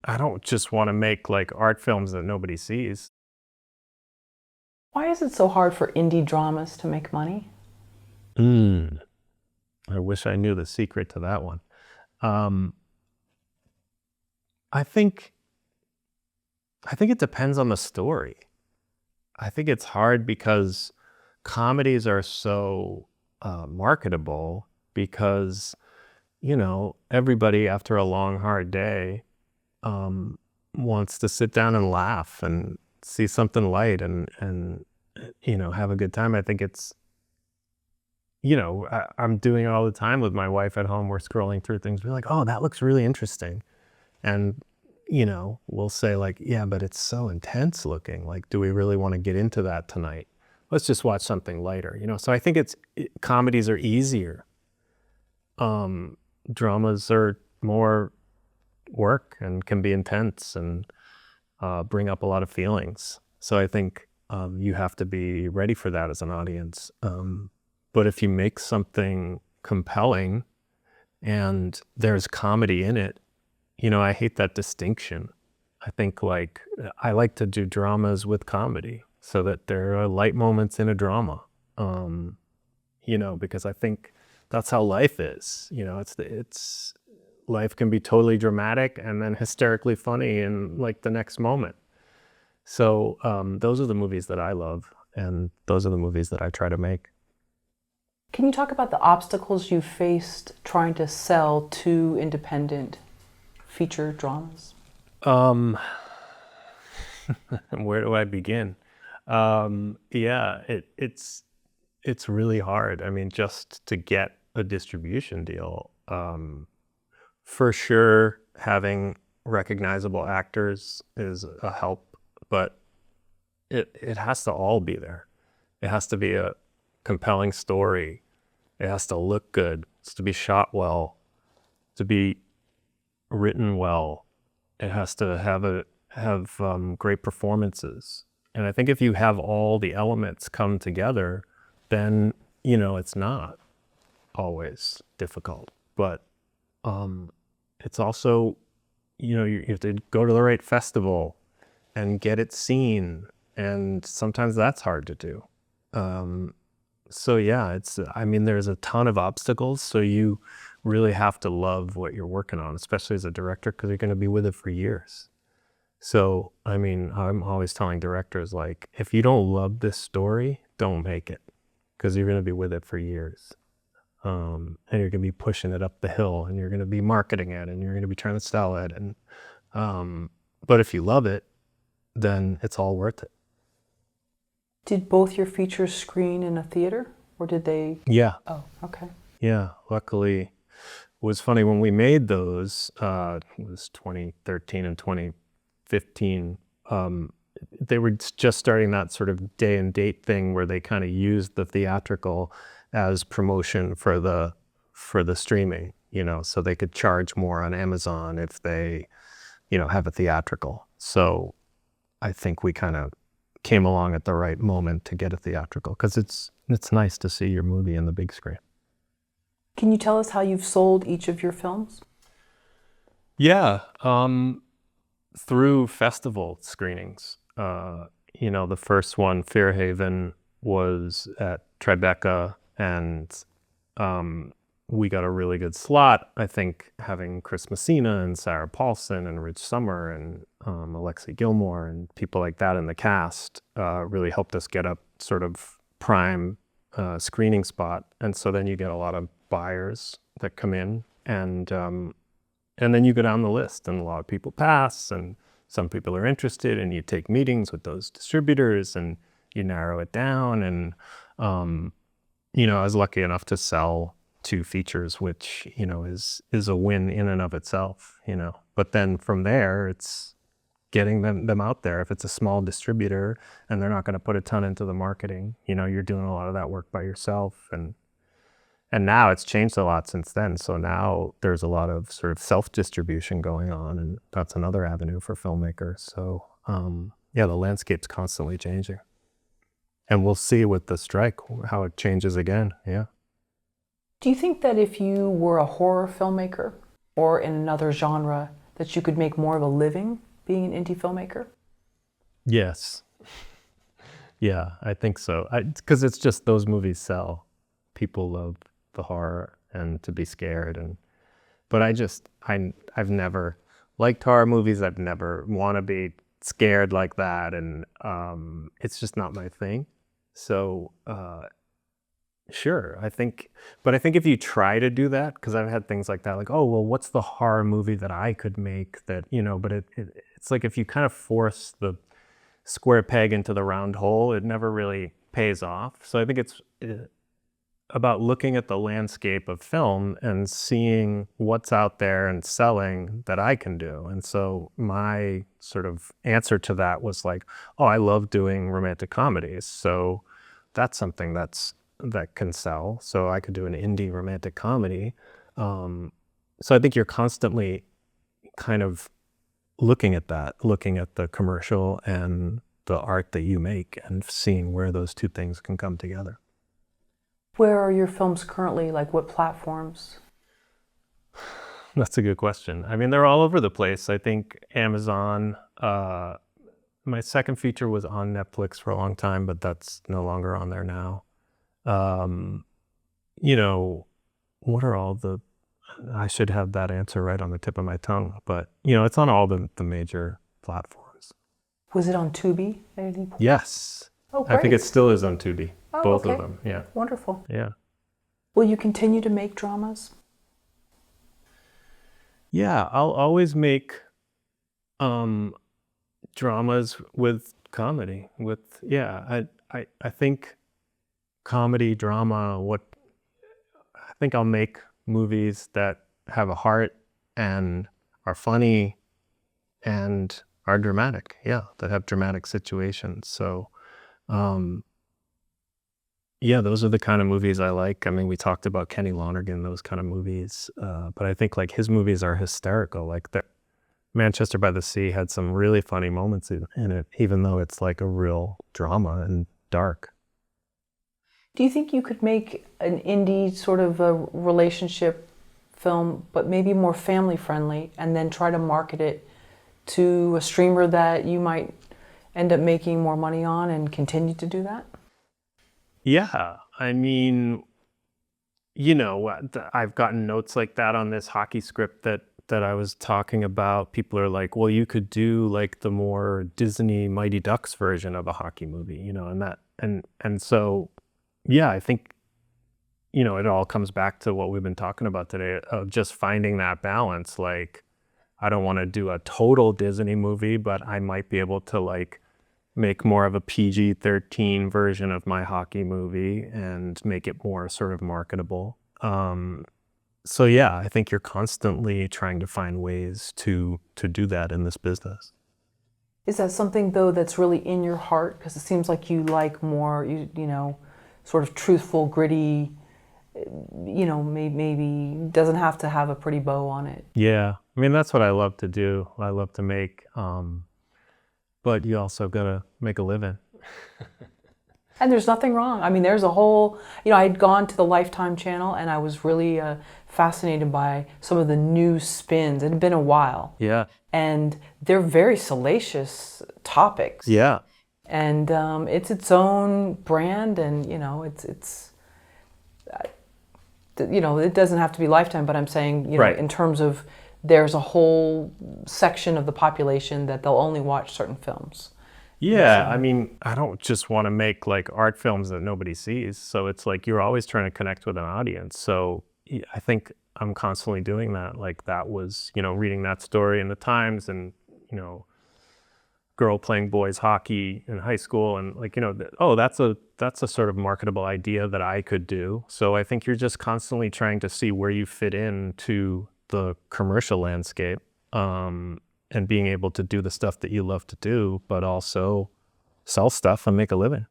I don't just want to make like art films that nobody sees. Why is it so hard for indie dramas to make money? Mm, I wish I knew the secret to that one. Um, I think I think it depends on the story. I think it's hard because comedies are so marketable because, everybody after a long, hard day um, wants to sit down and laugh and see something light and have a good time. I think I'm doing it all the time with my wife at home. We're scrolling through things. We're like, oh, that looks really interesting. And, we'll say like, yeah, but it's so intense looking. Like, do we really want to get into that tonight? Let's just watch something lighter, So I think comedies are easier. Dramas are more work and can be intense and bring up a lot of feelings. So I think you have to be ready for that as an audience. But if you make something compelling and there's comedy in it, I hate that distinction. I think I like to do dramas with comedy so that there are light moments in a drama, because I think that's how life is. It's life can be totally dramatic and then hysterically funny in like the next moment. So those are the movies that I love, and those are the movies that I try to make. Can you talk about the obstacles you faced trying to sell two independent feature dramas? Um, where do I begin? Yeah, it's really hard. I mean, just to get a distribution deal, for sure, having recognizable actors is a help, but it has to all be there. It has to be a compelling story. It has to look good. It's to be shot well, to be written well. It has to have great performances. And I think if you have all the elements come together, then it's not always difficult. But it's also you have to go to the right festival and get it seen, and sometimes that's hard to do. So yeah, there's a ton of obstacles. So you really have to love what you're working on, especially as a director, because you're going to be with it for years. So, I'm always telling directors, like, if you don't love this story, don't make it, because you're going to be with it for years. And you're going to be pushing it up the hill, and you're going to be marketing it, and you're going to be trying to sell it. But if you love it, then it's all worth it. Did both your features screen in a theater, or did they? Yeah. Oh, okay. Yeah. Luckily, it was funny when we made those, it was 2013 and 2015. They were just starting that sort of day and date thing where they kind of used the theatrical as promotion for the streaming, so they could charge more on Amazon if they, have a theatrical. So I think we kind of came along at the right moment to get a theatrical, because it's nice to see your movie in the big screen. Can you tell us how you've sold each of your films? Yeah, through festival screenings. The first one, Fairhaven, was at Tribeca, and we got a really good slot. I think having Chris Messina and Sarah Paulson and Rich Sommer and Alexi Gilmore and people like that in the cast really helped us get a sort of prime screening spot. And so then you get a lot of buyers that come in, and then you go down the list, and a lot of people pass, and some people are interested, and you take meetings with those distributors, and you narrow it down. And I was lucky enough to sell 2 features, which is a win in and of itself. But then from there, it's getting them out there. If it's a small distributor and they're not going to put a ton into the marketing, you're doing a lot of that work by yourself. And now it's changed a lot since then. So now there's a lot of sort of self-distribution going on, and that's another avenue for filmmakers. So yeah, the landscape's constantly changing. And we'll see with the strike how it changes again. Yeah. Do you think that if you were a horror filmmaker or in another genre, that you could make more of a living being an indie filmmaker? Yes. Yeah, I think so. Because it's just those movies sell. People love the horror and to be scared, but I've never liked horror movies. I've never want to be scared like that, and it's just not my thing. So sure, I think if you try to do that, because I've had things like that, like, oh well, what's the horror movie that I could make that, but it's like if you kind of force the square peg into the round hole, it never really pays off. So I think it's about looking at the landscape of film and seeing what's out there and selling that I can do. And so my sort of answer to that was like, oh, I love doing romantic comedies. So that's something that can sell. So I could do an indie romantic comedy. So I think you're constantly kind of looking at the commercial and the art that you make and seeing where those two things can come together. Where are your films currently? Like what platforms? That's a good question. I mean, they're all over the place. I think Amazon, my second feature was on Netflix for a long time, but that's no longer on there now. What are all I should have that answer right on the tip of my tongue, but it's on all the major platforms. Was it on Tubi at any point? Yes. Oh, great. I think it still is on Tubi. Oh, both okay. of them. Yeah. Wonderful. Yeah. Will you continue to make dramas? Yeah, I'll always make dramas with comedy. I think comedy, drama, I think I'll make movies that have a heart and are funny and are dramatic. Yeah, that have dramatic situations. So yeah, those are the kind of movies I like. I mean, we talked about Kenny Lonergan, those kind of movies. But I think like his movies are hysterical. Like Manchester by the Sea had some really funny moments in it, even though it's like a real drama and dark. Do you think you could make an indie sort of a relationship film, but maybe more family friendly, and then try to market it to a streamer that you might end up making more money on and continue to do that? Yeah, I mean, I've gotten notes like that on this hockey script that I was talking about. People are like, well, you could do like the more Disney Mighty Ducks version of a hockey movie, and so, yeah, I think, it all comes back to what we've been talking about today of just finding that balance. Like, I don't want to do a total Disney movie, but I might be able to like make more of a PG-13 version of my hockey movie and make it more sort of marketable. So yeah, I think you're constantly trying to find ways to do that in this business. Is that something though that's really in your heart? Because it seems like you like more, sort of truthful, gritty, maybe doesn't have to have a pretty bow on it. Yeah, I mean, that's what I love to do. I love to make, but you also gotta make a living. And there's nothing wrong. I mean, there's a whole, I'd gone to the Lifetime channel and I was really fascinated by some of the new spins. It had been a while. Yeah. And they're very salacious topics. Yeah. And it's its own brand, and it doesn't have to be Lifetime, but I'm saying, right. In terms of there's a whole section of the population that they'll only watch certain films. Yeah, I mean, I don't just want to make like art films that nobody sees. So it's like you're always trying to connect with an audience. So I think I'm constantly doing that. Like that was, reading that story in the Times and, girl playing boys hockey in high school and like, that's a sort of marketable idea that I could do. So I think you're just constantly trying to see where you fit into the commercial landscape. And being able to do the stuff that you love to do, but also sell stuff and make a living.